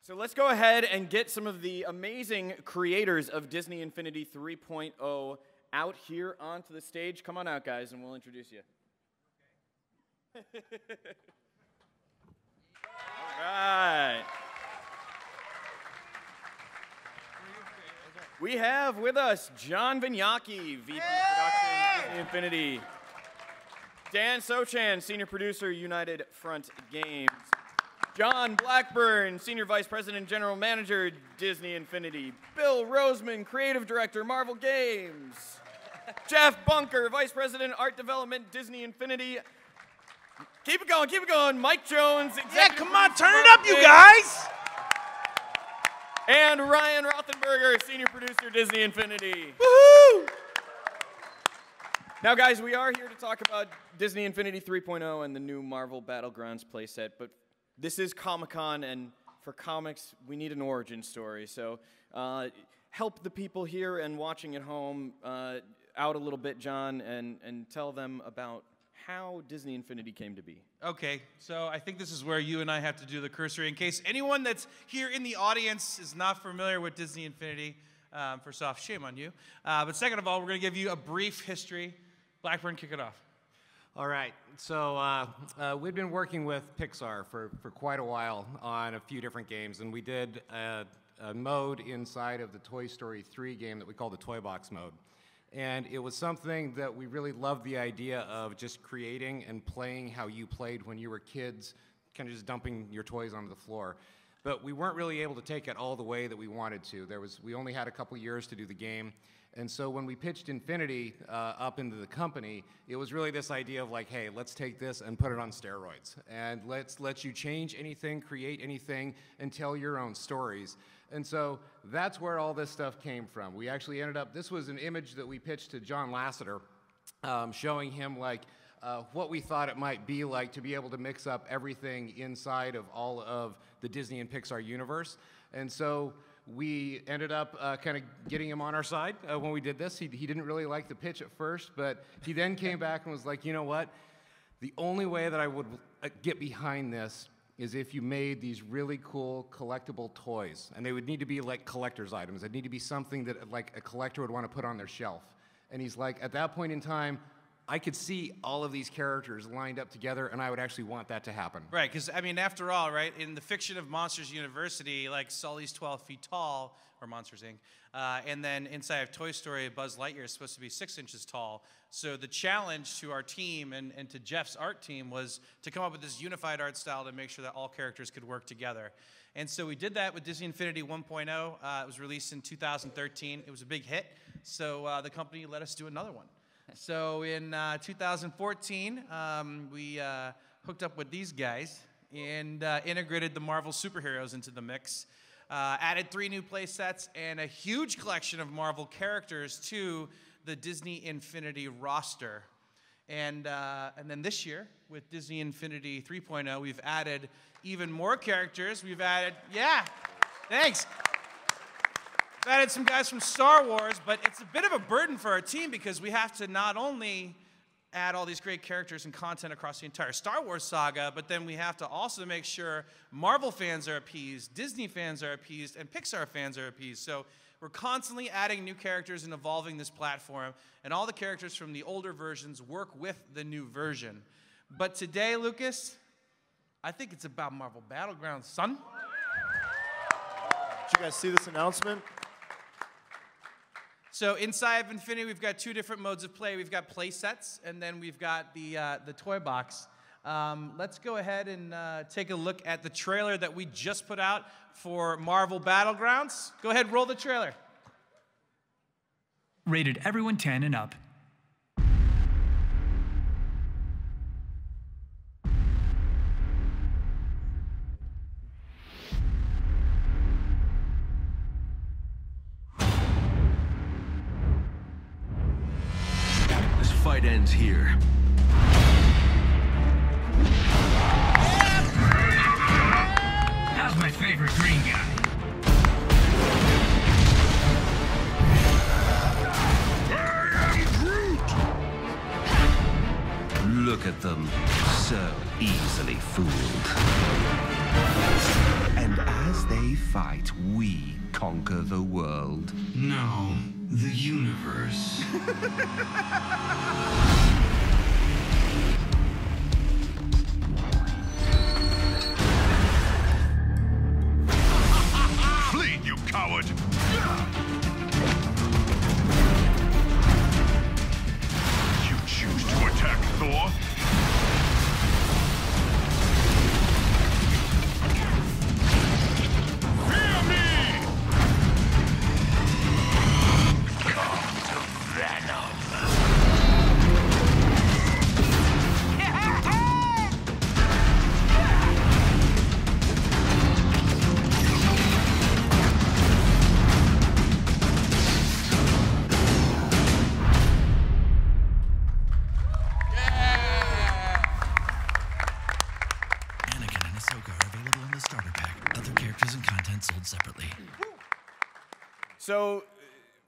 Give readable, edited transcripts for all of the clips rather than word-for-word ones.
So let's go ahead and get some of the amazing creators of Disney Infinity 3.0 out here onto the stage. Come on out, guys, and we'll introduce you. All right. We have with us John Vignacchi, VP Production, Disney Infinity. Dan Sochan, Senior Producer, United Front Games. John Blackburn, Senior Vice President, General Manager, Disney Infinity. Bill Roseman, Creative Director, Marvel Games. Jeff Bunker, Vice President, Art Development, Disney Infinity. Keep it going. Mike Jones, Executive Yeah, come on, Producer, turn it Marvel up, you Games. guys! And Ryan Rothenberger, Senior Producer, Disney Infinity. Woohoo! Now, guys, we are here to talk about Disney Infinity 3.0 and the new Marvel Battlegrounds Play Set, but this is Comic-Con, and for comics, we need an origin story. So help the people here and watching at home out a little bit, John, and tell them about how Disney Infinity came to be. Okay, so I think this is where you and I have to do the cursory. In case anyone that's here in the audience is not familiar with Disney Infinity, first off, shame on you. But second of all, we're going to give you a brief history. Blackburn, kick it off. All right, so we've been working with Pixar for quite a while on a few different games, and we did a mode inside of the Toy Story 3 game that we call the Toy Box mode. And it was something that we really loved the idea of just creating and playing how you played when you were kids, kind of just dumping your toys onto the floor. But we weren't really able to take it all the way that we wanted to. We only had a couple years to do the game. And so when we pitched Infinity up into the company, it was really this idea of like, hey, let's take this and put it on steroids. And let's let you change anything, create anything, and tell your own stories. And so that's where all this stuff came from. We actually ended up, this was an image that we pitched to John Lasseter, showing him like what we thought it might be like to be able to mix up everything inside of all of the Disney and Pixar universe. And so we ended up kind of getting him on our side when we did this. He didn't really like the pitch at first, but he then came back and was like, you know what? The only way that I would get behind this is if you made these really cool collectible toys. And they would need to be like collector's items. They'd need to be something that like a collector would want to put on their shelf. And he's like, at that point in time, I could see all of these characters lined up together, and I would actually want that to happen. Right, because, I mean, after all, right, in the fiction of Monsters University, like, Sully's 12 feet tall, or Monsters, Inc., and then inside of Toy Story, Buzz Lightyear is supposed to be 6 inches tall. So the challenge to our team and to Jeff's art team was to come up with this unified art style to make sure that all characters could work together. And so we did that with Disney Infinity 1.0. It was released in 2013. It was a big hit, so the company let us do another one. So in 2014, we hooked up with these guys and integrated the Marvel superheroes into the mix, added 3 new play sets and a huge collection of Marvel characters to the Disney Infinity roster. And then this year, with Disney Infinity 3.0, we've added even more characters. We've added, yeah, thanks. We've added some guys from Star Wars, but it's a bit of a burden for our team because we have to not only add all these great characters and content across the entire Star Wars saga, but then we have to also make sure Marvel fans are appeased, Disney fans are appeased, and Pixar fans are appeased. So we're constantly adding new characters and evolving this platform, and all the characters from the older versions work with the new version. But today, Lucas, I think it's about Marvel Battlegrounds, son. Did you guys see this announcement? So inside of Infinity, we've got 2 different modes of play. We've got play sets, and then we've got the toy box. Let's go ahead and take a look at the trailer that we just put out for Marvel Battlegrounds. Go ahead, roll the trailer. Rated everyone 10 and up. Fight ends here. How's my favorite green guy? I am Groot! Look at them, so easily fooled. And as they we fight, we conquer the world. No, the universe. Flee, you coward! You choose to attack Thor? Fear me! Come to Venom. Anakin and Ahsoka are available in the starter pack. Other characters and content sold separately. So,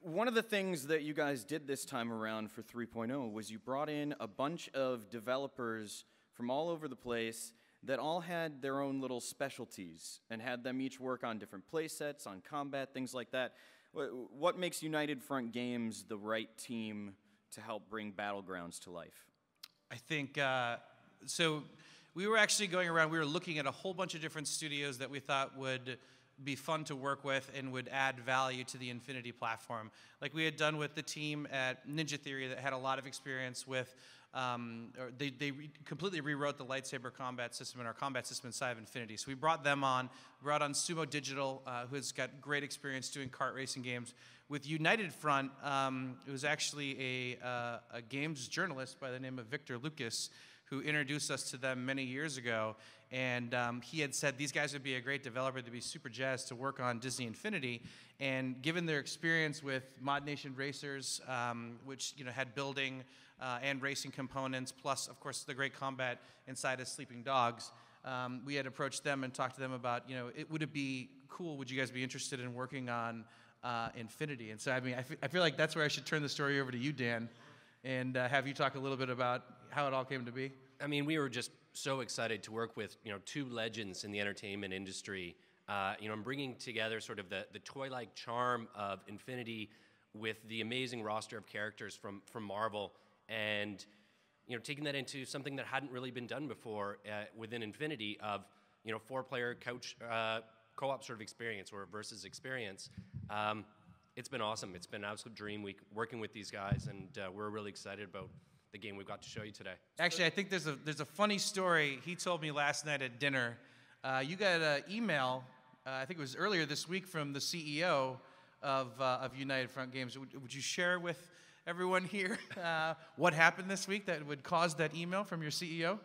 one of the things that you guys did this time around for 3.0 was you brought in a bunch of developers from all over the place that all had their own little specialties and had them each work on different play sets, on combat, things like that. What makes United Front Games the right team to help bring Battlegrounds to life? I think, so we were actually going around, we were looking at a whole bunch of different studios that we thought would be fun to work with and would add value to the Infinity platform. Like we had done with the team at Ninja Theory that had a lot of experience with, they completely rewrote the lightsaber combat system and our combat system inside of Infinity. So we brought them on, brought on Sumo Digital, who has got great experience doing kart racing games. With United Front, it was actually a games journalist by the name of Victor Lucas who introduced us to them many years ago. And he had said these guys would be a great developer, they'd be super jazzed to work on Disney Infinity. And given their experience with Mod Nation Racers, which had building and racing components, plus of course the great combat inside of Sleeping Dogs, we had approached them and talked to them about, would it be cool, would you guys be interested in working on Infinity? And so I feel like that's where I should turn the story over to you, Dan, and have you talk a little bit about how it all came to be. I mean, we were just so excited to work with, two legends in the entertainment industry, and bringing together sort of the toy-like charm of Infinity with the amazing roster of characters from Marvel, and, taking that into something that hadn't really been done before within Infinity of, 4-player couch co-op sort of experience or versus experience. It's been awesome. It's been an absolute dream week working with these guys, and we're really excited about the game we've got to show you today. Actually, I think there's a funny story he told me last night at dinner. You got an email, I think it was earlier this week, from the CEO of United Front Games. Would you share with everyone here what happened this week that would cause that email from your CEO?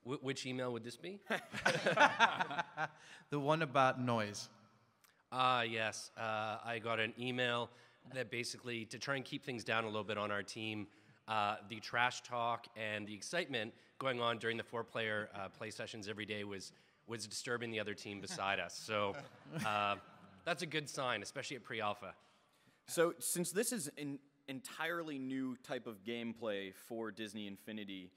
Which email would this be? The one about noise. Yes. I got an email that basically, to try and keep things down a little bit on our team, the trash talk and the excitement going on during the 4-player play sessions every day was disturbing the other team beside us. So that's a good sign, especially at pre-alpha. So since this is an entirely new type of gameplay for Disney Infinity,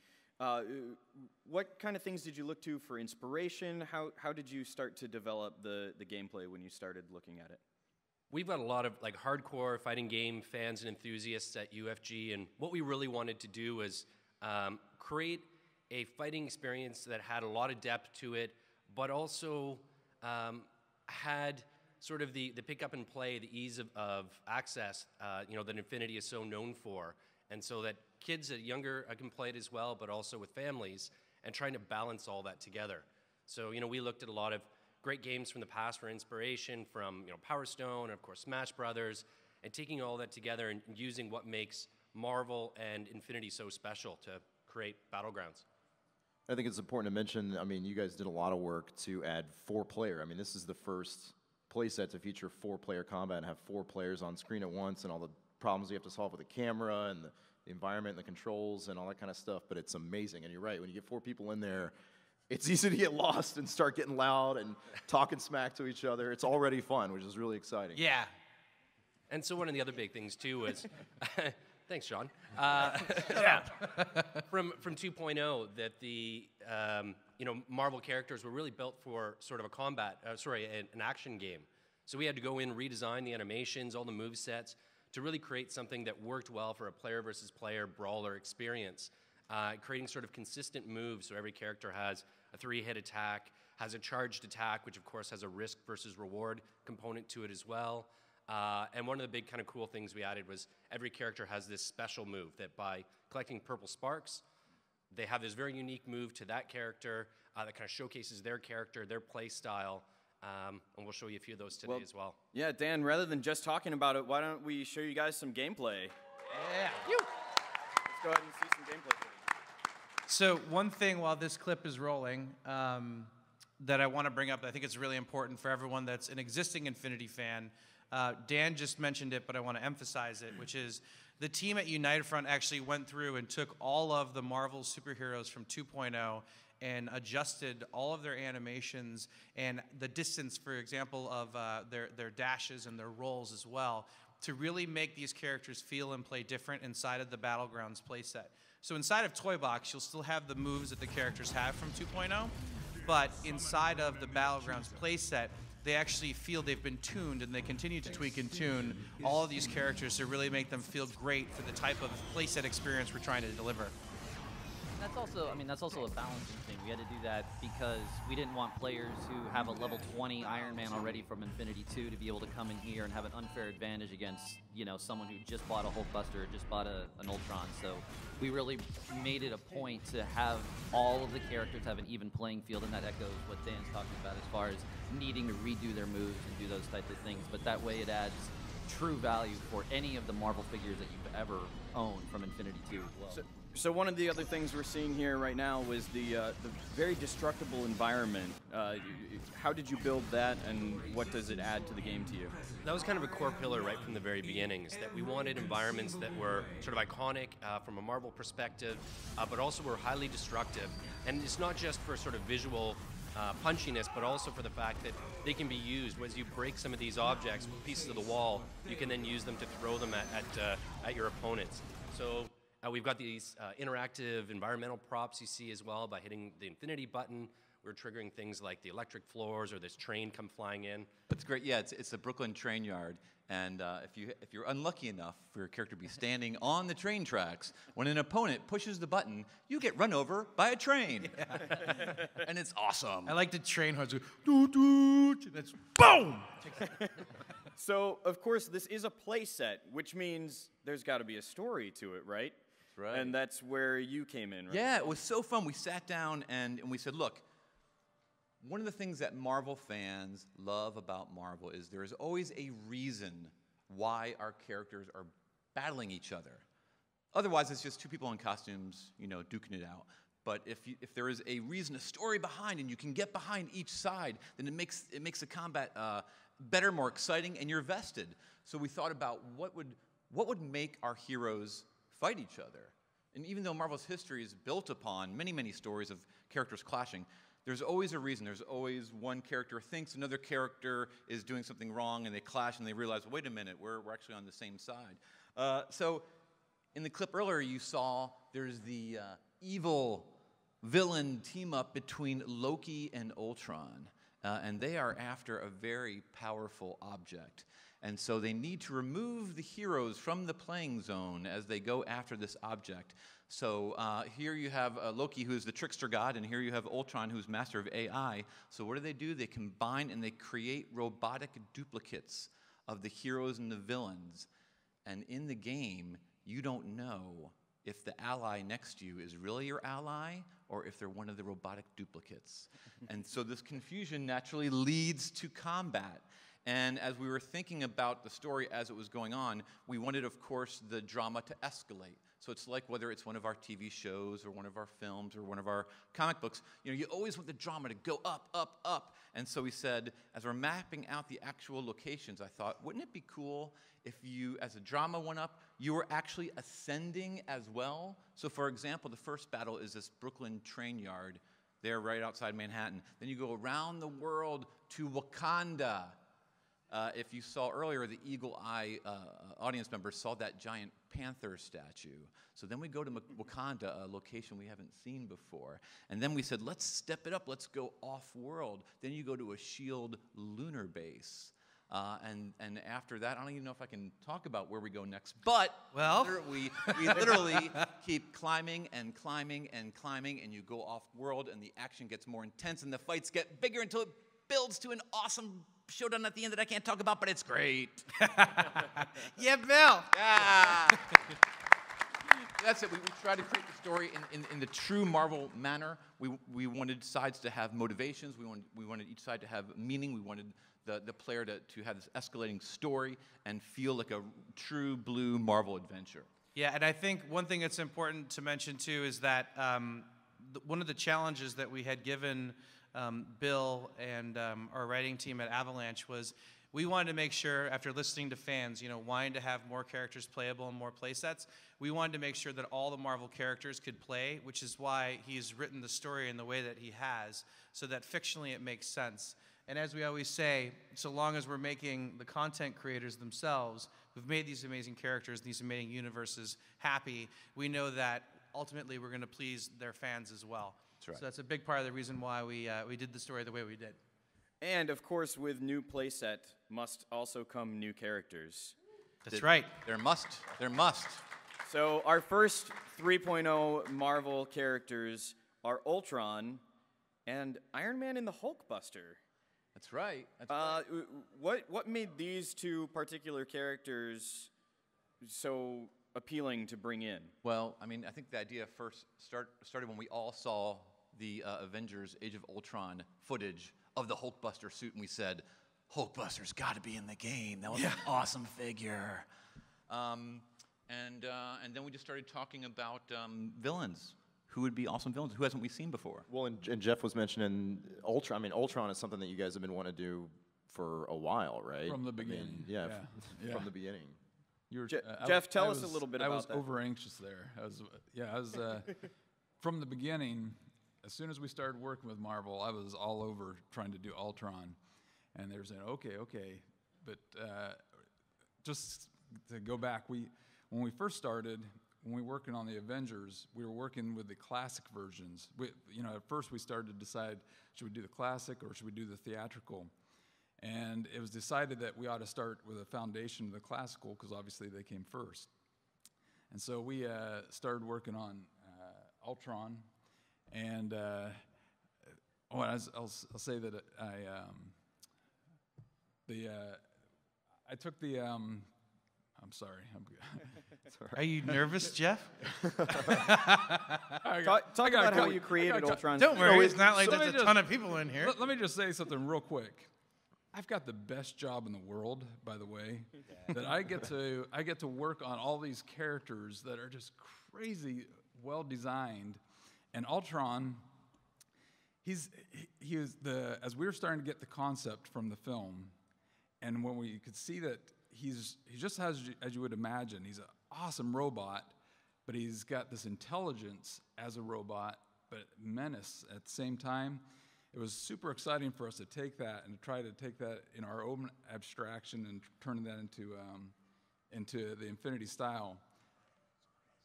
what kind of things did you look to for inspiration? How did you start to develop the gameplay when you started looking at it? We've got a lot of hardcore fighting game fans and enthusiasts at UFG, and what we really wanted to do was create a fighting experience that had a lot of depth to it, but also had sort of the pick up and play, the ease of access, that Infinity is so known for, and so that kids that younger can play it as well, but also with families, and trying to balance all that together. So we looked at a lot of great games from the past for inspiration, from Power Stone and of course Smash Brothers, and taking all that together and using what makes Marvel and Infinity so special to create Battlegrounds. I think it's important to mention, you guys did a lot of work to add 4-player. This is the first playset to feature 4-player combat and have 4 players on screen at once, and all the problems you have to solve with the camera and the environment and the controls and all that kind of stuff, but it's amazing. And you're right, when you get 4 people in there, it's easy to get lost and start getting loud and talking smack to each other. It's already fun, which is really exciting. Yeah. And so one of the other big things too was Thanks, Sean. Yeah. From 2.0, that the Marvel characters were really built for sort of a an action game. So we had to go in, redesign the animations, all the move sets, to really create something that worked well for a player versus player brawler experience, creating sort of consistent moves so every character has a 3-hit attack, has a charged attack, which of course has a risk versus reward component to it as well. And one of the big kind of cool things we added was every character has this special move that by collecting purple sparks, they have this very unique move to that character that kind of showcases their character, their play style. And we'll show you a few of those today as well. Yeah, Dan, rather than just talking about it, why don't we show you guys some gameplay? Yeah. Let's go ahead and see some gameplay. So one thing while this clip is rolling that I want to bring up, I think it's really important for everyone that's an existing Infinity fan. Dan just mentioned it, but I want to emphasize it, which is the team at United Front actually went through and took all of the Marvel superheroes from 2.0 and adjusted all of their animations and the distance, for example, of their dashes and their rolls as well, to really make these characters feel and play different inside of the Battlegrounds play set. So inside of Toy Box, you'll still have the moves that the characters have from 2.0, but inside of the Battlegrounds play set, they actually feel they've been tuned, and they continue to tweak and tune all of these characters to really make them feel great for the type of playset experience we're trying to deliver. That's also, that's also a balancing thing. We had to do that because we didn't want players who have a level 20 Iron Man already from Infinity 2 to be able to come in here and have an unfair advantage against, someone who just bought a Hulkbuster or just bought an Ultron. So we really made it a point to have all of the characters have an even playing field, and that echoes what Dan's talking about as far as needing to redo their moves and do those types of things. But that way it adds true value for any of the Marvel figures that you've ever owned from Infinity 2 as well. So one of the other things we're seeing here right now was the very destructible environment. How did you build that, and what does it add to the game to you? That was kind of a core pillar right from the very beginning, is that we wanted environments that were sort of iconic from a Marvel perspective, but also were highly destructive. And it's not just for sort of visual punchiness, but also for the fact that they can be used. As you break some of these objects, pieces of the wall, you can then use them to throw them at your opponents. So we've got these interactive environmental props you see as well. By hitting the infinity button, we're triggering things like the electric floors or this train come flying in. It's great. Yeah, it's the Brooklyn train yard. And if you're unlucky enough for your character to be standing on the train tracks, when an opponent pushes the button, you get run over by a train. Yeah. And it's awesome. I like the train horns go, doo doo, and that's boom! So, of course, this is a play set, which means there's got to be a story to it, right? Right. And that's where you came in, right? Yeah, it was so fun. We sat down and we said, look, one of the things that Marvel fans love about Marvel is there is always a reason why our characters are battling each other. Otherwise, it's just two people in costumes, duking it out. But if there is a reason, a story behind, and you can get behind each side, then it makes the combat better, more exciting, and you're vested. So we thought about what would make our heroes fight each other. And even though Marvel's history is built upon many, many stories of characters clashing, there's always a reason. There's always one character thinks another character is doing something wrong, and they clash, and they realize, well, wait a minute, we're actually on the same side. So in the clip earlier, you saw there's the evil villain team-up between Loki and Ultron. And they are after a very powerful object. And so they need to remove the heroes from the playing zone as they go after this object. So here you have Loki, who's the trickster god, and here you have Ultron, who's master of AI. So what do? They combine and they create robotic duplicates of the heroes and the villains. And in the game, you don't know if the ally next to you is really your ally or if they're one of the robotic duplicates. And so this confusion naturally leads to combat. And as we were thinking about the story as it was going on, we wanted, of course, the drama to escalate. So it's like whether it's one of our TV shows or one of our films or one of our comic books, you always want the drama to go up, up, up. And so we said, as we're mapping out the actual locations, I thought, wouldn't it be cool if you, as the drama went up, you were actually ascending as well? So for example, the first battle is this Brooklyn train yard there right outside Manhattan. Then you go around the world to Wakanda. if you saw earlier, the Eagle Eye audience members saw that giant panther statue. So then we go to Wakanda, a location we haven't seen before. And then we said, let's step it up. Let's go off-world. Then you go to a SHIELD lunar base. And after that, I don't even know if I can talk about where we go next. But we literally keep climbing and climbing and climbing, and you go off-world, and the action gets more intense, and the fights get bigger until it builds to an awesome showdown at the end that I can't talk about, but it's great. Yeah, Bill. Yeah. That's it. We try to create the story in the true Marvel manner. We wanted sides to have motivations. We wanted each side to have meaning. We wanted the player to have this escalating story and feel like a true blue Marvel adventure. Yeah, and I think one thing that's important to mention too is that one of the challenges that we had given Bill and our writing team at Avalanche was we wanted to make sure, after listening to fans, wanting to have more characters playable and more play sets, we wanted to make sure that all the Marvel characters could play, which is why he's written the story in the way that he has, so that fictionally it makes sense. And as we always say, so long as we're making the content creators themselves who've made these amazing characters, these amazing universes happy, we know that ultimately we're going to please their fans as well. That's right. So that's a big part of the reason why we did the story the way we did. And of course, with new playset must also come new characters. That's right. There must. So our first 3.0 Marvel characters are Ultron and Iron Man and the Hulkbuster. That's right. What made these two particular characters so appealing to bring in? Well, I mean, I think the idea first started when we all saw the Avengers Age of Ultron footage of the Hulkbuster suit, and we said, Hulkbuster's got to be in the game. That was an awesome figure. And then we just started talking about villains. Who would be awesome villains? Who hasn't we seen before? Well, and Jeff was mentioning Ultron. I mean, Ultron is something that you guys have been wanting to do for a while, right? From the beginning. I mean, from the beginning. Jeff, tell us a little bit about that. I was over anxious there. I was from the beginning. As soon as we started working with Marvel, I was all over trying to do Ultron, and they were saying, okay, but just to go back, when we first started. When we were working on the Avengers, we were working with the classic versions. At first we started to decide, should we do the classic or should we do the theatrical? And it was decided that we ought to start with a foundation of the classical because obviously they came first. And so we started working on Ultron, and I'll say that I took the. I'm sorry. Are you nervous, Jeff? Talk about how you created Ultron. Don't worry, it's not like there's a ton of people in here. Let me just say something real quick. I've got the best job in the world, by the way. That I get to work on all these characters that are just crazy well designed. And Ultron, as we were starting to get the concept from the film, and when we could see that he just has, as you would imagine, he's an awesome robot, but he's got this intelligence as a robot, but menace at the same time. It was super exciting for us to take that and to try to take that in our own abstraction and turn that into the Infinity style.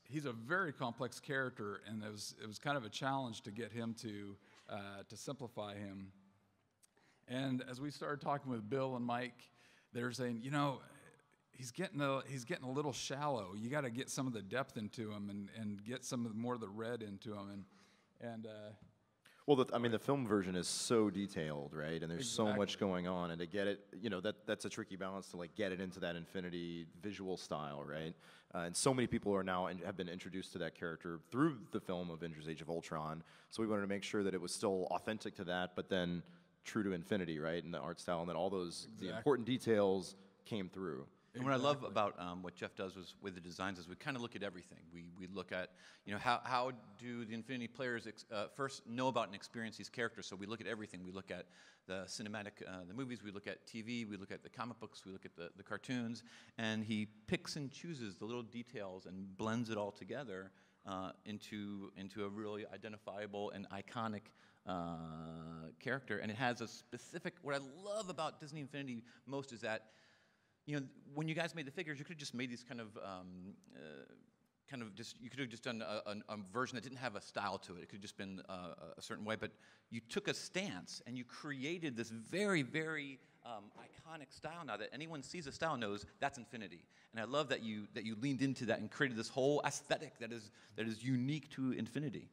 He's a very complex character, and it was kind of a challenge to get him to simplify him. And as we started talking with Bill and Mike, they were saying, he's getting a little shallow. You got to get some of the depth into him and get more of the red into him. Well, the film version is so detailed, right? And there's so much going on, and to get it, that's a tricky balance to get it into that Infinity visual style, right? And so many people are now have been introduced to that character through the film Avengers: Age of Ultron. So we wanted to make sure that it was still authentic to that, but then true to Infinity, right? And the art style, and that all those the important details came through. And what I love about what Jeff does with the designs is we kind of look at everything. We look at, how do the Infinity players first know about and experience these characters? So we look at everything. We look at the cinematic, the movies. We look at TV. We look at the comic books. We look at the cartoons. And he picks and chooses the little details and blends it all together into a really identifiable and iconic character, and it has a specific. What I love about Disney Infinity most is that, you know, when you guys made the figures, you could have just made these kind of you could have just done a version that didn't have a style to it. It could have just been a certain way, but you took a stance and you created this very, very iconic style now that anyone sees a style knows that's Infinity. And I love that you leaned into that and created this whole aesthetic that is unique to Infinity.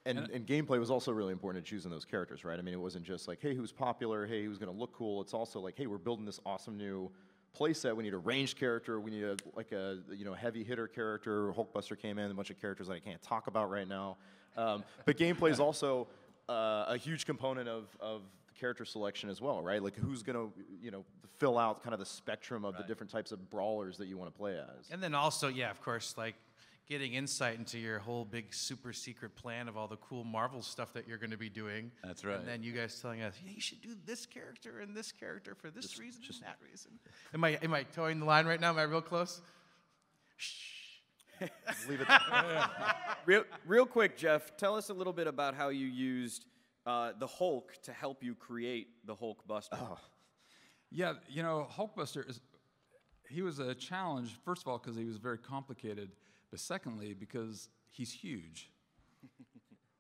And gameplay was also really important in choosing those characters, right? I mean, it wasn't just like, hey, who's popular, hey, who's going to look cool. It's also like, hey, we're building this awesome new play set. We need a ranged character. We need a heavy hitter character. Hulkbuster came in, a bunch of characters that I can't talk about right now. But gameplay is also a huge component of the character selection as well, right? Like who's going to fill out kind of the spectrum of the different types of brawlers that you want to play as. And then also, yeah, of course, like getting insight into your whole big super secret plan of all the cool Marvel stuff that you're going to be doing. That's right. And then you guys telling us, yeah, you should do this character and this character for this reason and that reason. Am I towing the line right now? Am I real close? Shh. Leave it there. Real quick, Jeff, tell us a little bit about how you used the Hulk to help you create the Hulkbuster. Oh. Yeah, you know, Hulkbuster he was a challenge, first of all, because he was very complicated, but secondly, because he's huge.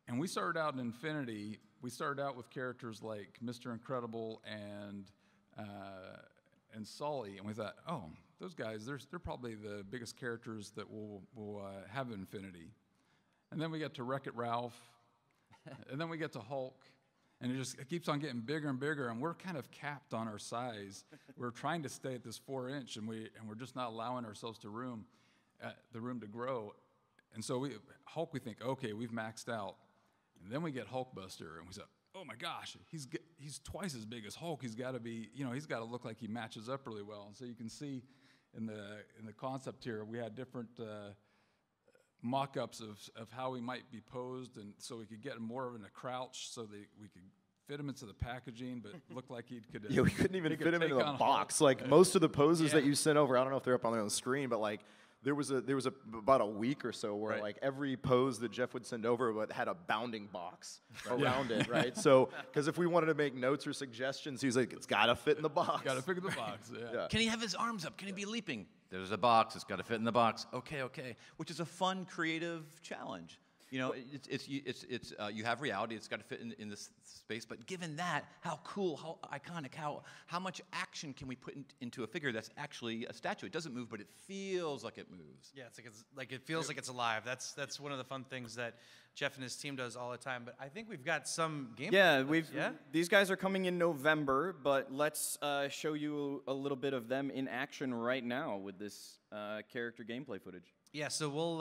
And we started out in Infinity, we started out with characters like Mr. Incredible and Sully, and we thought, oh, those guys, they're probably the biggest characters that we'll have in Infinity. And then we get to Wreck-It Ralph, and then we get to Hulk, and it keeps on getting bigger and bigger, and we're kind of capped on our size. We're trying to stay at this 4-inch, and we're just not allowing ourselves the room to grow. And so Hulk, we think, okay, we've maxed out. And then we get Hulkbuster, and we say, oh my gosh, he's twice as big as Hulk. He's got to be, he's got to look like he matches up really well. And so you can see in the concept here, we had different mock-ups of how he might be posed, and so we could get him more in a crouch, so that we could fit him into the packaging, but look like he could. Yeah, we couldn't even fit him into the box. Like most of the poses that you sent over, I don't know if they're up on their own screen, but like. There was about a week or so where like every pose that Jeff would send over had a bounding box around it, right? So because if we wanted to make notes or suggestions, he was like, it's got to fit in the box. Got to fit in the box. Yeah. Can he have his arms up? Can he be leaping? There's a box. It's got to fit in the box. Okay. Which is a fun, creative challenge. You know, you have reality. It's got to fit in this space. But given that, how cool, how iconic, how much action can we put into a figure that's actually a statue? It doesn't move, but it feels like it moves. Yeah, it feels like it's alive. That's one of the fun things that Jeff and his team does all the time. But I think we've got some gameplay. Yeah, these guys are coming in November, but let's show you a little bit of them in action right now with this character gameplay footage. Yeah, so we'll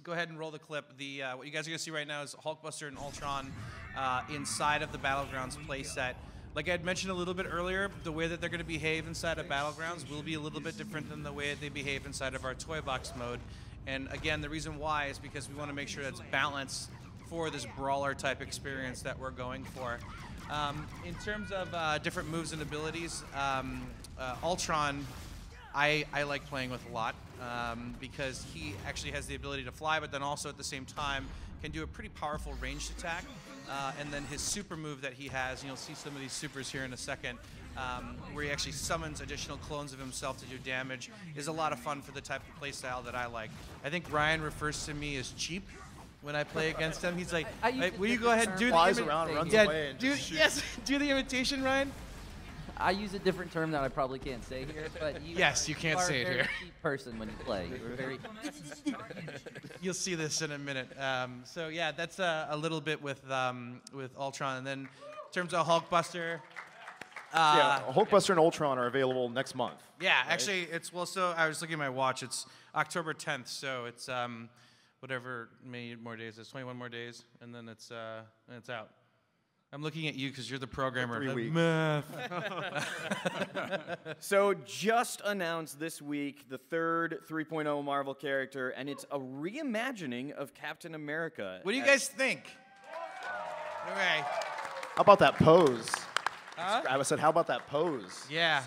go ahead and roll the clip. What you guys are gonna see right now is Hulkbuster and Ultron inside of the Battlegrounds play set. Like I had mentioned a little bit earlier, the way that they're gonna behave inside of Battlegrounds will be a little bit different than the way they behave inside of our toy box mode. And again, the reason why is because we want to make sure that's balanced for this brawler type experience that we're going for. In terms of different moves and abilities, Ultron, I like playing with a lot because he actually has the ability to fly, but then also at the same time can do a pretty powerful ranged attack. And then his super move that he has, and you'll see some of these supers here in a second, where he actually summons additional clones of himself to do damage, is a lot of fun for the type of playstyle that I like. I think Ryan refers to me as cheap when I play against him. He's like, will you go ahead and do the imitation? Do the imitation, Ryan? I use a different term that I probably can't say here, but you can't say it here. You're a very cheap person when you play. You're very. You'll see this in a minute. So yeah, that's a little bit with Ultron, and then in terms of Hulkbuster. Hulkbuster and Ultron are available next month. Yeah, right? Actually, so I was looking at my watch. It's October 10th, so it's whatever many more days. It's 21 more days, and then it's out. I'm looking at you because you're the programmer. 3 weeks. So just announced this week the third 3.0 Marvel character, and it's a reimagining of Captain America. What do you guys think? Okay. How about that pose? I said, how about that pose? Yeah.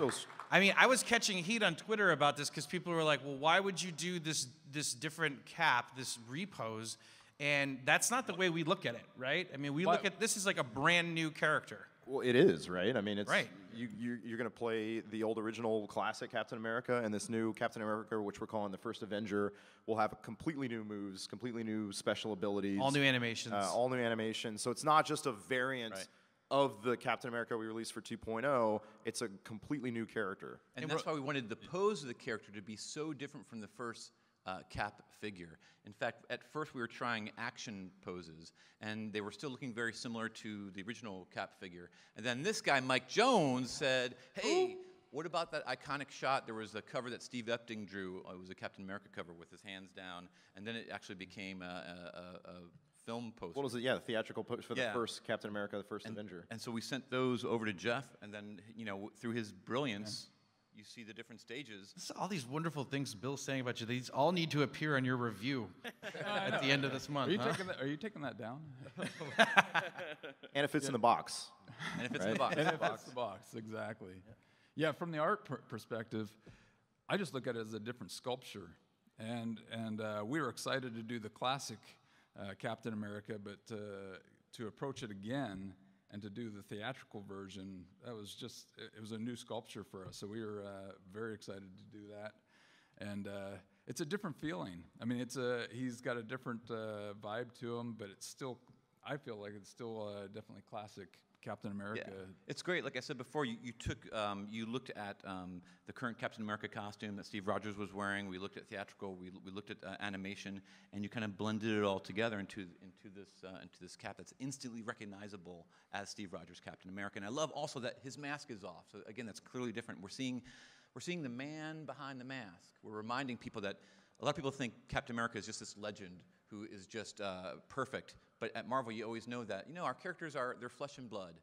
I mean, I was catching heat on Twitter about this because people were like, well, why would you do this different cap, this repose? And that's not the way we look at it, right? I mean, we look at this as like a brand new character. Well, it is, right? I mean, it's right. You're going to play the old original classic Captain America, and this new Captain America, which we're calling the first Avenger, will have completely new moves, completely new special abilities. All new animations. All new animations. So it's not just a variant of the Captain America we released for 2.0. It's a completely new character. And that's why we wanted the pose of the character to be so different from the first Cap figure. In fact, at first we were trying action poses, and they were still looking very similar to the original Cap figure. And then this guy, Mike Jones, said, hey, what about that iconic shot? There was a cover that Steve Epting drew. It was a Captain America cover with his hands down, and then it actually became a film poster. What was it? Yeah, the theatrical poster for the first Captain America, the first Avenger. And so we sent those over to Jeff, and then, you know, through his brilliance, you see the different stages. All these wonderful things Bill's saying about you, these all need to appear on your review at the end of this month. Are you taking that down? And it fits in the box. And it fits in the box. And it fits the box, exactly. Yeah, from the art perspective, I just look at it as a different sculpture. And we were excited to do the classic Captain America, but to approach it again and to do the theatrical version, that was just, it was a new sculpture for us. So we were very excited to do that. And it's a different feeling. I mean, he's got a different vibe to him, but it's still, I feel like it's still definitely classic Captain America. Yeah. It's great. Like I said before, you looked at the current Captain America costume that Steve Rogers was wearing. We looked at theatrical. We looked at animation, and you kind of blended it all together into this cap that's instantly recognizable as Steve Rogers Captain America. And I love also that his mask is off. So again, that's clearly different. We're seeing the man behind the mask. We're reminding people that a lot of people think Captain America is just this legend who is just perfect. But at Marvel, you always know that, our characters they're flesh and blood.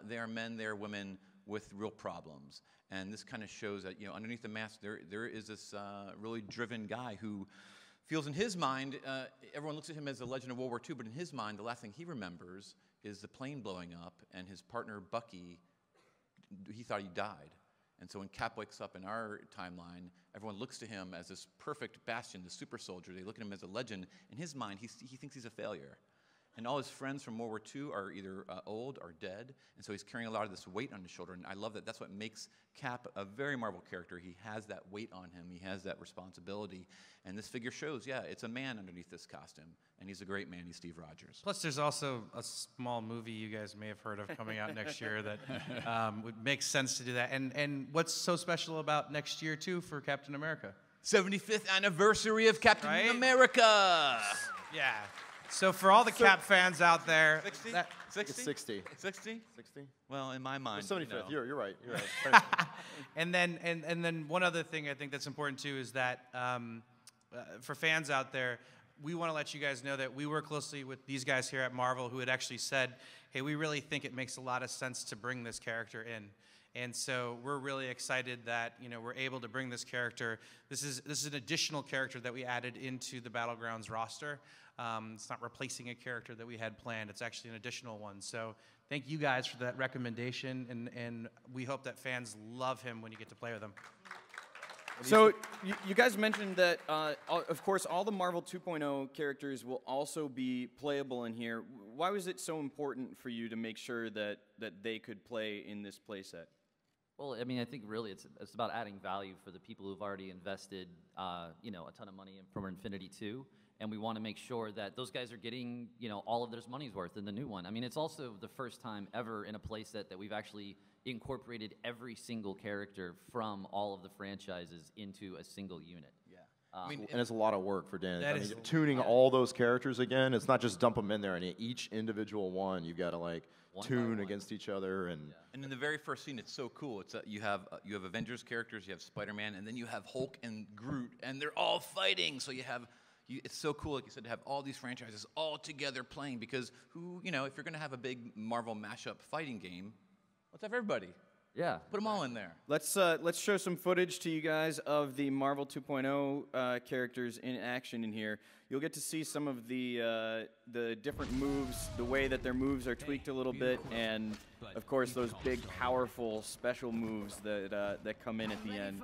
They are men, they are women with real problems. And this kind of shows that, underneath the mask, there is this really driven guy who feels in his mind, everyone looks at him as a legend of World War II, but in his mind, the last thing he remembers is the plane blowing up and his partner, Bucky, he thought he died. And so when Cap wakes up in our timeline, everyone looks to him as this perfect bastion, the super soldier. They look at him as a legend. In his mind, he thinks he's a failure. And all his friends from World War II are either old or dead, and so he's carrying a lot of this weight on his shoulder. And I love that. That's what makes Cap a very Marvel character. He has that weight on him. He has that responsibility. And this figure shows, it's a man underneath this costume, and he's a great man. He's Steve Rogers. Plus, there's also a small movie you guys may have heard of coming out next year that would make sense to do that. And what's so special about next year, too, for Captain America? 75th anniversary of Captain America! Yeah. So for all the Cap fans out there, 60? 60? 60. 60? 60? Well, in my mind, 75th. You're right. You're right. and then one other thing I think that's important too is that for fans out there, we want to let you guys know that we work closely with these guys here at Marvel who had actually said, hey, we really think it makes a lot of sense to bring this character in. And so we're really excited that we're able to bring this character. This is an additional character that we added into the Battlegrounds roster. It's not replacing a character that we had planned. It's actually an additional one. So thank you guys for that recommendation, and we hope that fans love him when you get to play with him. So you guys mentioned that, of course, all the Marvel 2.0 characters will also be playable in here. Why was it so important for you to make sure that they could play in this playset? Well, I mean, I think really it's about adding value for the people who've already invested, a ton of money from Infinity 2, and we want to make sure that those guys are getting, all of their money's worth in the new one. I mean, it's also the first time ever in a playset that we've actually incorporated every single character from all of the franchises into a single unit. Yeah. And it's a lot of work for Dan. That I mean, tuning all those characters again, it's not just dump them in there, and each individual one, you've got to tune against each other. And and in the very first scene, it's so cool. It's you have Avengers characters, you have Spider-Man, and then you have Hulk and Groot, and they're all fighting. So it's so cool, like you said, to have all these franchises all together playing, because if you're going to have a big Marvel mashup fighting game, let's have everybody. Yeah. Put them all in there. Let's show some footage to you guys of the Marvel 2.0 characters in action in here. You'll get to see some of the different moves, the way that their moves are tweaked a little bit, and of course those big, powerful special moves that come in at the end.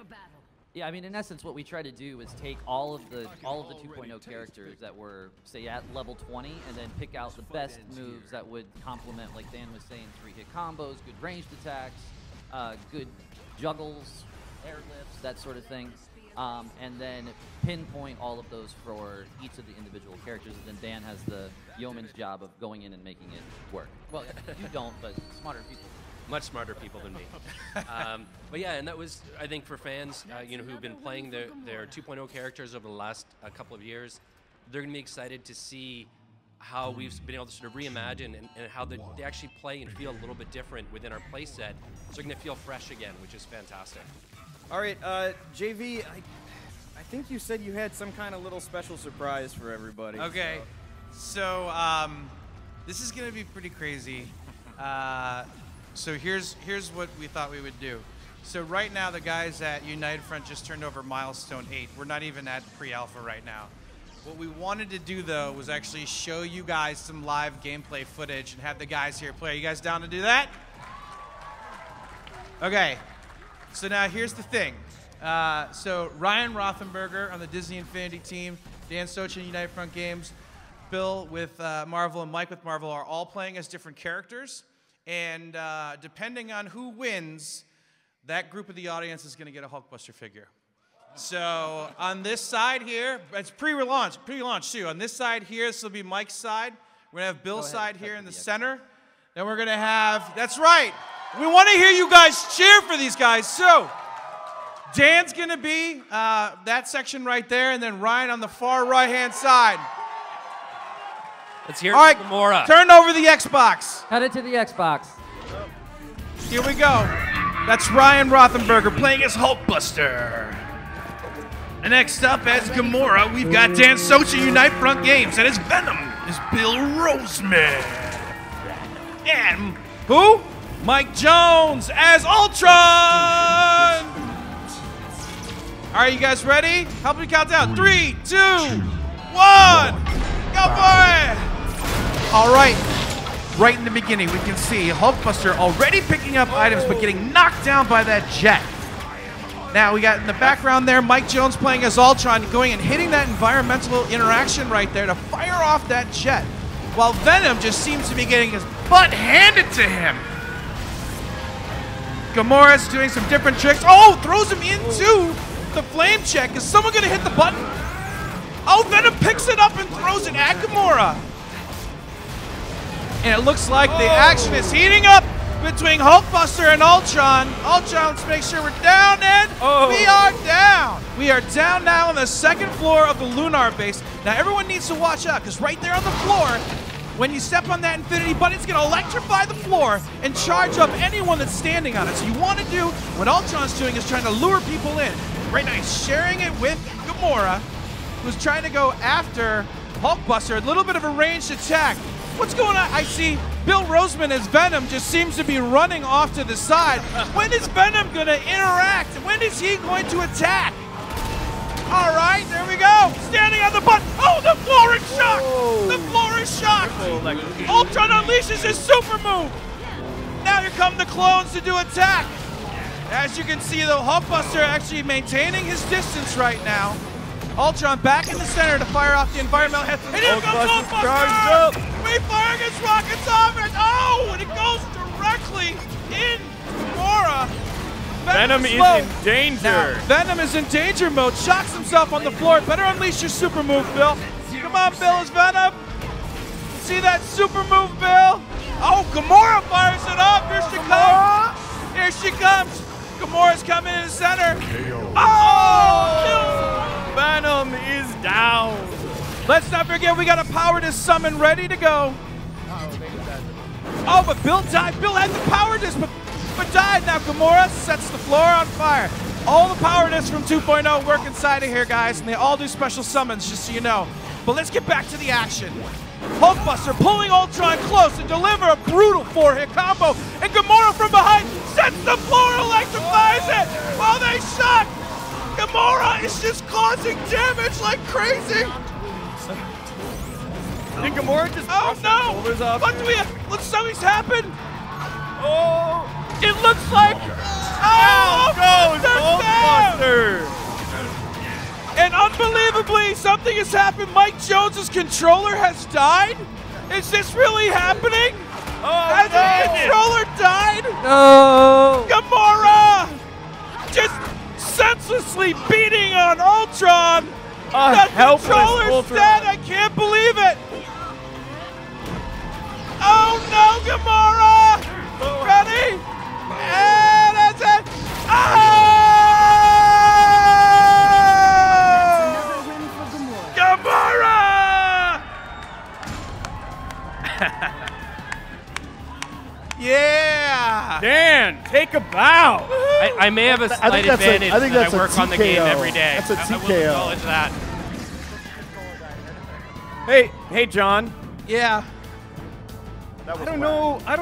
Yeah, I mean, in essence, what we try to do is take all of the 2.0 characters that were, say, at level 20, and then pick out the best moves that would complement, like Dan was saying, 3-hit combos, good ranged attacks, good juggles, airlifts, that sort of thing, and then pinpoint all of those for each of the individual characters. And then Dan has the yeoman's job of going in and making it work. Well, you don't, but smarter people. Much smarter people than me. But yeah, and that was, I think, for fans, you know, who've been playing their 2.0 characters over the last couple of years, they're going to be excited to see how we've been able to sort of reimagine and how they actually play and feel a little bit different within our play set. So they're going to feel fresh again, which is fantastic. All right, JV, I think you said you had some kind of little special surprise for everybody. Okay, so this is going to be pretty crazy. So here's what we thought we would do. So right now, the guys at United Front just turned over milestone 8. We're not even at pre-alpha right now. What we wanted to do, though, was actually show you guys some live gameplay footage and have the guys here play. Are you guys down to do that? Okay. So now here's the thing. So Ryan Rothenberger on the Disney Infinity team, Dan Sochin, United Front Games, Bill with Marvel, and Mike with Marvel are all playing as different characters. And depending on who wins, that group of the audience is going to get a Hulkbuster figure. So on this side here, it's pre-launch too. On this side here, this will be Mike's side. We're going to have Bill's side here in the center. Then we're going to have, that's right, we want to hear you guys cheer for these guys. So Dan's going to be that section right there, and then Ryan on the far right-hand side. Let's hear it from Gamora. Turn over the Xbox. Headed to the Xbox. Here we go. That's Ryan Rothenberger playing as Hulkbuster. And next up as Gamora, we've got Dan Sochin, Unite Front Games, and as Venom is Bill Roseman. And who? Mike Jones as Ultron. All right, you guys ready? Help me count down. 3, 2, 1. Go for it. All right. Right in the beginning, we can see Hulkbuster already picking up items, but getting knocked down by that jet. Now, we got in the background there, Mike Jones playing as Ultron, going and hitting that environmental interaction right there to fire off that jet, while Venom just seems to be getting his butt handed to him. Gamora's doing some different tricks. Oh, throws him into the flame check. Is someone going to hit the button? Oh, Venom picks it up and throws it at Gamora. And it looks like the action is heating up between Hulkbuster and Ultron. Ultron, let's make sure we're down, and we are down. We are down now on the second floor of the Lunar base. Now, everyone needs to watch out, because right there on the floor, when you step on that infinity button, it's going to electrify the floor and charge up anyone that's standing on it. So you want to do what Ultron's doing is trying to lure people in. Right now, he's sharing it with Gamora, who's trying to go after Hulkbuster. A little bit of a ranged attack. What's going on? I see Bill Roseman as Venom just seems to be running off to the side. When is Venom going to interact? When is he going to attack? All right, there we go. Standing on the button. Oh, the floor is shocked. The floor is shocked. Ultron unleashes his super move. Now here come the clones to do attack. As you can see, the Hulkbuster actually maintaining his distance right now. Ultron back in the center to fire off the environmental head. And here comes Hulkbuster! We fire against rockets off it! Oh, and it goes directly in Gamora. Venom is in danger. Now, Venom is in danger mode. Shocks himself on the floor. Better unleash your super move, Bill. Come on, Bill, as Venom. See that super move, Bill? Oh, Gamora fires it up. Here she comes. Here she comes. Gamora's coming in the center. Oh! Venom is down. Let's not forget we got a power disc summon ready to go. Oh, but Bill died. Bill had the power disc, but died. Now Gamora sets the floor on fire. All the power discs from 2.0 work inside of here, guys, and they all do special summons, just so you know. But let's get back to the action. Hulkbuster pulling Ultron close to deliver a brutal 4-hit combo, and Gamora from behind sets the floor, electrifies it while they shock. Gamora is just causing damage like crazy. Did Gamora just shoulders up? What do we have? Look, something's happened. Oh, it looks like down goes Hulkbuster. Unbelievably, something has happened. Mike Jones's controller has died? Is this really happening? Has the controller died? No! Gamora! Just senselessly beating on Ultron! The controller's dead! I can't believe it! Oh no, Gamora! Ready? And that's it! Oh! Gamora! Yeah! Dan, take a bow. I may have a slight advantage that I work on the game every day. That's a I will TKO. acknowledge that. Hey, John. Yeah. I don't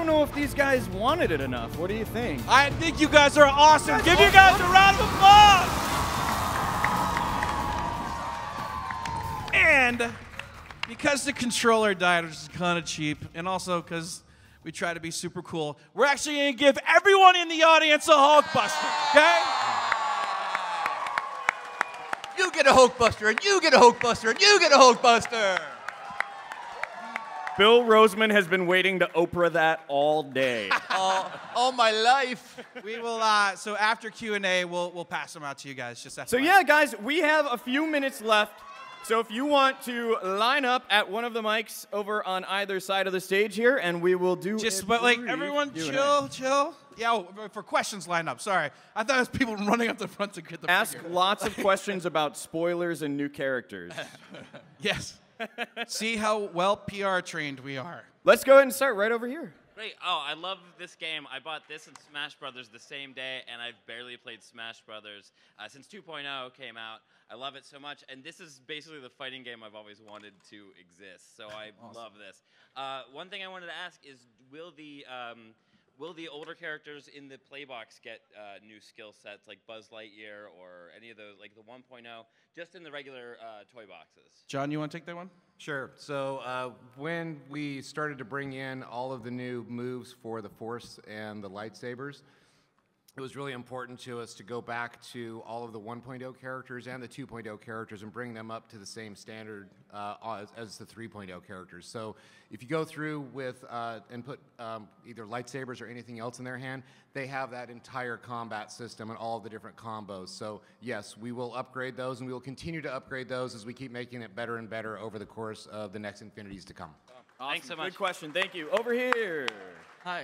know if these guys wanted it enough. What do you think? I think you guys are awesome. Give you guys a round of applause. And because the controller died, which is kind of cheap, and also because we try to be super cool, we're actually going to give everyone in the audience a Hulkbuster, okay? You get a Hulkbuster, and you get a Hulkbuster, and you get a Hulkbuster. Bill Roseman has been waiting to Oprah that all day. All my life. We will, so after Q&A, we'll pass them out to you guys. Just So yeah, guys, we have a few minutes left. So if you want to line up at one of the mics over on either side of the stage here, and we will do but like everyone chill. Yeah, for questions line up. Sorry. I thought it was people running up the front to get the Ask figure. lots of questions about spoilers and new characters. Yes. See how well PR trained we are. Let's go ahead and start right over here. Great. Oh, I love this game. I bought this and Smash Brothers the same day, and I've barely played Smash Brothers since 2.0 came out. I love it so much, and this is basically the fighting game I've always wanted to exist, so I love this. One thing I wanted to ask is, will the older characters in the playbox get new skill sets like Buzz Lightyear or any of those, like the 1.0, just in the regular toy boxes? John, you want to take that one? Sure. So when we started to bring in all of the new moves for the Force and the lightsabers, it was really important to us to go back to all of the 1.0 characters and the 2.0 characters and bring them up to the same standard as the 3.0 characters. So if you go through with and put either lightsabers or anything else in their hand, they have that entire combat system and all of the different combos. So yes, we will upgrade those, and we will continue to upgrade those as we keep making it better and better over the course of the next Infinities to come. Awesome. Thanks so much. Good question. Thank you. Over here. Hi.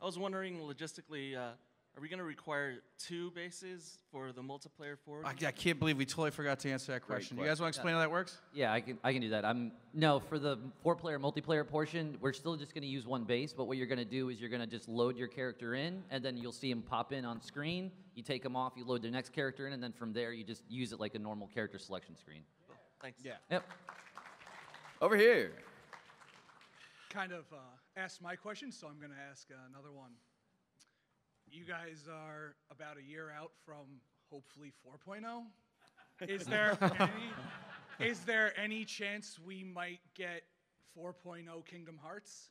I was wondering logistically, are we going to require 2 bases for the multiplayer forward? I can't believe we totally forgot to answer that question. You guys want to explain how that works? Yeah, I can do that. No, for the 4-player multiplayer portion, we're still just going to use 1 base, but what you're going to do is you're going to just load your character in, and then you'll see him pop in on screen. You take him off, you load the next character in, and then from there you just use it like a normal character selection screen. Thanks. Yeah. Yep. Over here. Kind of asked my question, so I'm going to ask another one. You guys are about a year out from hopefully 4.0. Is there any chance we might get 4.0 Kingdom Hearts?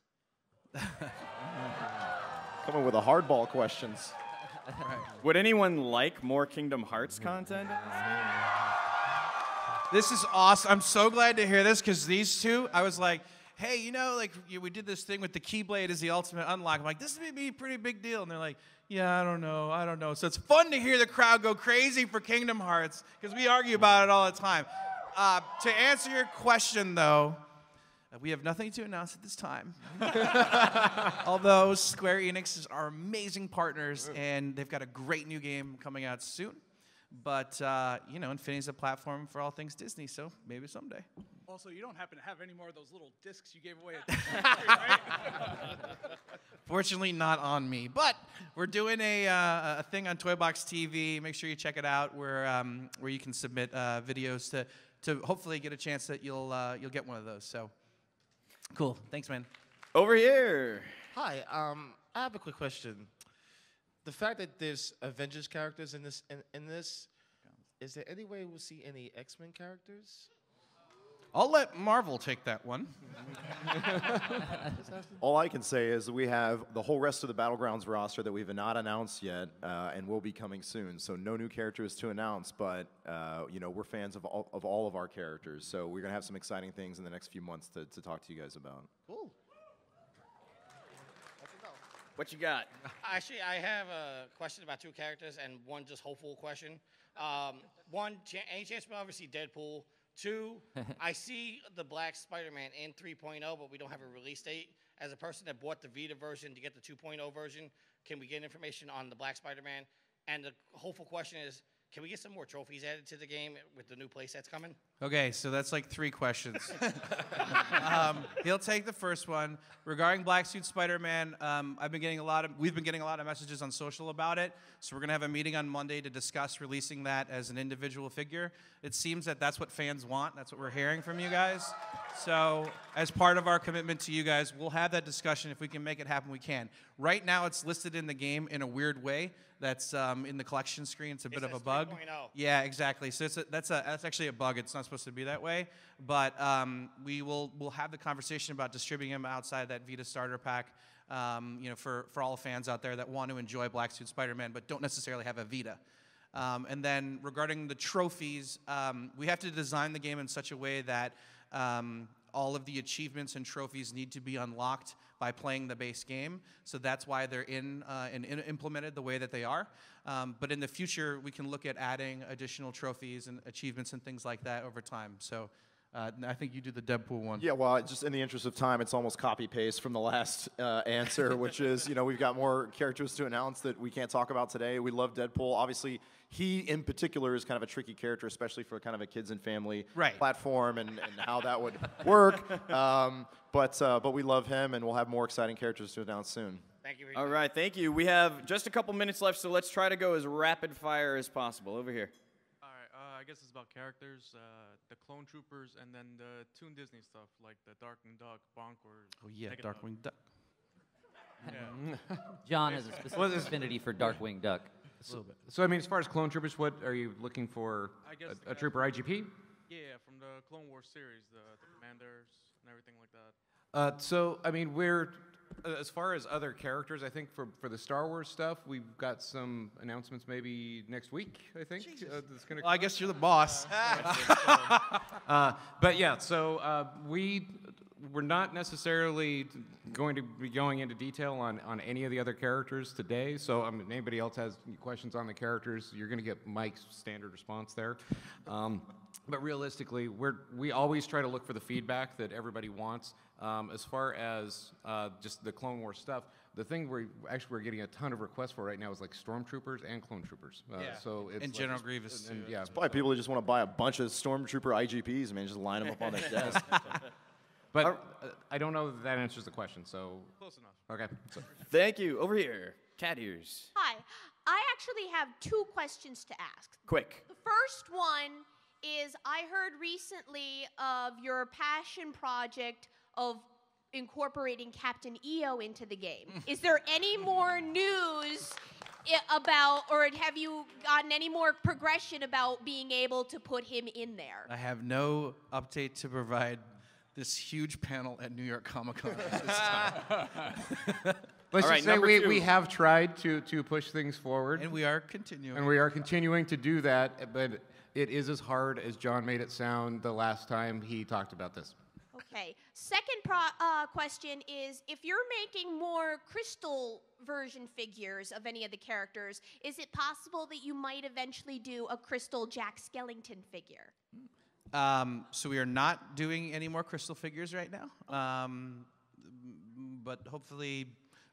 Coming with the hardball questions. Right. Would anyone like more Kingdom Hearts content? This is awesome. I'm so glad to hear this, because these two, I was like, hey, you know, like we did this thing with the Keyblade as the ultimate unlock. I'm like, this would be a pretty big deal. And they're like, yeah, I don't know. So it's fun to hear the crowd go crazy for Kingdom Hearts, because we argue about it all the time. To answer your question, though, we have nothing to announce at this time. Although Square Enix are amazing partners, and they've got a great new game coming out soon. But, you know, Infinity's a platform for all things Disney, so maybe someday. Also, you don't happen to have any more of those little discs you gave away at Disney, right? Fortunately, not on me. But we're doing a thing on Toybox TV. Make sure you check it out, where you can submit videos to hopefully get a chance that you'll get one of those. So, cool. Thanks, man. Over here. Hi. I have a quick question. The fact that there's Avengers characters in this, is there any way we'll see any X-Men characters? I'll let Marvel take that one. All I can say is we have the whole rest of the Battlegrounds roster that we've not announced yet, and will be coming soon. So no new characters to announce, but you know, we're fans of all of our characters. So we're gonna have some exciting things in the next few months to talk to you guys about. Cool. What you got? Actually, I have a question about two characters and one just hopeful question. One, any chance we obviously Deadpool? Two, I see the Black Spider-Man in 3.0, but we don't have a release date. As a person that bought the Vita version to get the 2.0 version, can we get information on the Black Spider-Man? And the hopeful question is, can we get some more trophies added to the game with the new playsets coming? Okay, so that's like 3 questions. He'll take the first one. Regarding Black Suit Spider-Man, we've been getting a lot of messages on social about it. So we're gonna have a meeting on Monday to discuss releasing that as an individual figure. It seems that that's what fans want. That's what we're hearing from you guys. So as part of our commitment to you guys, we'll have that discussion. If we can make it happen, we can. Right now, it's listed in the game in a weird way. That's in the collection screen. It's a bit of a bug. 3.0. Yeah, exactly. So that's actually a bug. It's not supposed to be that way. But we'll have the conversation about distributing them outside that Vita starter pack. You know, for all the fans out there that want to enjoy Black Suit Spider-Man but don't necessarily have a Vita. And then regarding the trophies, we have to design the game in such a way that all of the achievements and trophies need to be unlocked by playing the base game. So that's why they're implemented the way that they are. But in the future, we can look at adding additional trophies and achievements and things like that over time. So I think you do the Deadpool one. Yeah, well, just in the interest of time, it's almost copy-paste from the last answer, which is, you know, we've got more characters to announce that we can't talk about today. We love Deadpool. Obviously, he in particular is kind of a tricky character, especially for kind of a kids and family platform and how that would work. But we love him, and we'll have more exciting characters to announce soon. Thank you. All right, thank you. We have just a couple minutes left, so let's try to go as rapid fire as possible. Over here. All right, I guess it's about characters, the Clone Troopers, and then the Toon Disney stuff, like the Darkwing Duck, Bonk, or... Oh, yeah, Darkwing Duck. Yeah. John has a specific affinity for Darkwing Duck. So, I mean, as far as Clone Troopers, what are you looking for? I guess A trooper IGP? Yeah, from the Clone Wars series, the commanders and everything like that. So, I mean, we're, as far as other characters, I think for the Star Wars stuff, we've got some announcements maybe next week, I think. That's gonna well, I guess you're the boss. But yeah, so we're not necessarily going to be going into detail on any of the other characters today. So I mean, anybody else has questions on the characters, you're going to get Mike's standard response there. But realistically, we always try to look for the feedback that everybody wants. As far as just the Clone Wars stuff, the thing we're getting a ton of requests for right now is like Stormtroopers and Clone Troopers. So it's and like General Grievous. And, yeah, It's probably people who just want to buy a bunch of Stormtrooper IGPs, man, just line them up on their desk. But I don't know that answers the question, so... Close enough. Okay. So. Thank you. Over here, Cat Ears. Hi. I actually have 2 questions to ask. Quick. The first one is I heard recently of your passion project of incorporating Captain EO into the game. Is there any more news about, or have you gotten any more progression about being able to put him in there? I have no update to provide this huge panel at New York Comic Con at this time. Let's just say we have tried to push things forward. And we are continuing. And we are continuing to do that, but it is as hard as John made it sound the last time he talked about this. Okay. Second question is, if you're making more crystal version figures of any of the characters, is it possible that you might eventually do a crystal Jack Skellington figure? So we are not doing any more crystal figures right now. But hopefully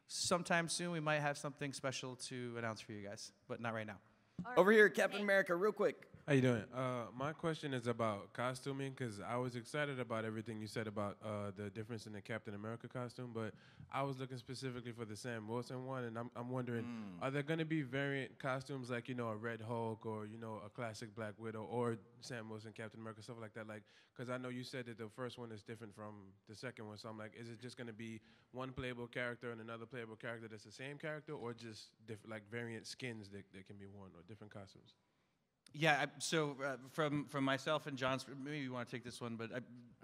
sometime soon we might have something special to announce for you guys, but not right now. Over here, Captain America, real quick. How you doing? My question is about costuming, because I was excited about everything you said about the difference in the Captain America costume, but I was looking specifically for the Sam Wilson one, and I'm wondering, are there going to be variant costumes like, you know, a Red Hulk or, you know, a classic Black Widow or Sam Wilson, Captain America, stuff like that? Like, because I know you said that the first one is different from the second one, so I'm like, is it just going to be one playable character and another playable character that's the same character, or just like variant skins that can be worn or different costumes? Yeah, so from myself and John's, maybe you want to take this one, but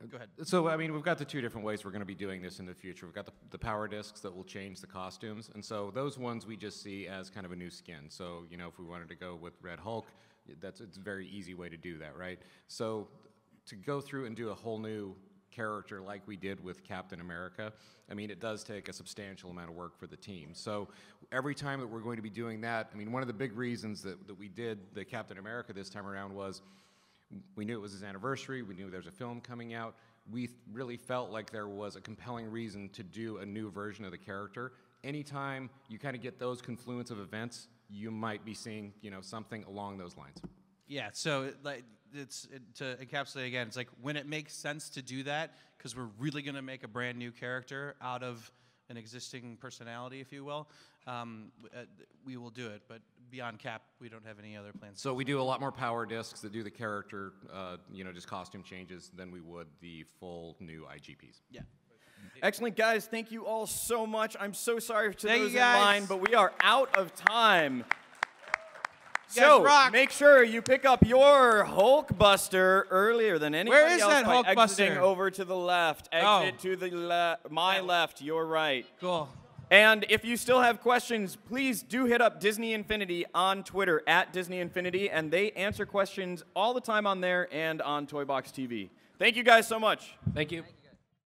go ahead. So, I mean, we've got the two different ways we're going to be doing this in the future. We've got the power discs that will change the costumes, and so those ones we just see as kind of a new skin. So, you know, if we wanted to go with Red Hulk, it's a very easy way to do that, right? So, to go through and do a whole new character like we did with Captain America, I mean, it does take a substantial amount of work for the team. So every time that we're going to be doing that, I mean, one of the big reasons that we did the Captain America this time around was we knew it was his anniversary, we knew there was a film coming out, we really felt like there was a compelling reason to do a new version of the character. Anytime you kind of get those confluence of events, you might be seeing, you know, something along those lines. Yeah, so like to encapsulate again, it's like when it makes sense to do that, because we're really going to make a brand new character out of an existing personality, if you will, we will do it. But beyond Cap, we don't have any other plans. So we do a lot more power discs that do the character, you know, just costume changes than we would the full new IGPs. Yeah. Excellent, guys. Thank you all so much. I'm so sorry to Thank those you, in guys. line, but we are out of time. You guys So rock. make sure you pick up your Hulkbuster earlier than anybody Where is else that by Hulkbuster? exiting over to the left. Exit Oh. to the my left, your right. Cool. And if you still have questions, please do hit up Disney Infinity on Twitter at Disney Infinity, and they answer questions all the time on there and on Toy Box TV. Thank you guys so much. Thank you.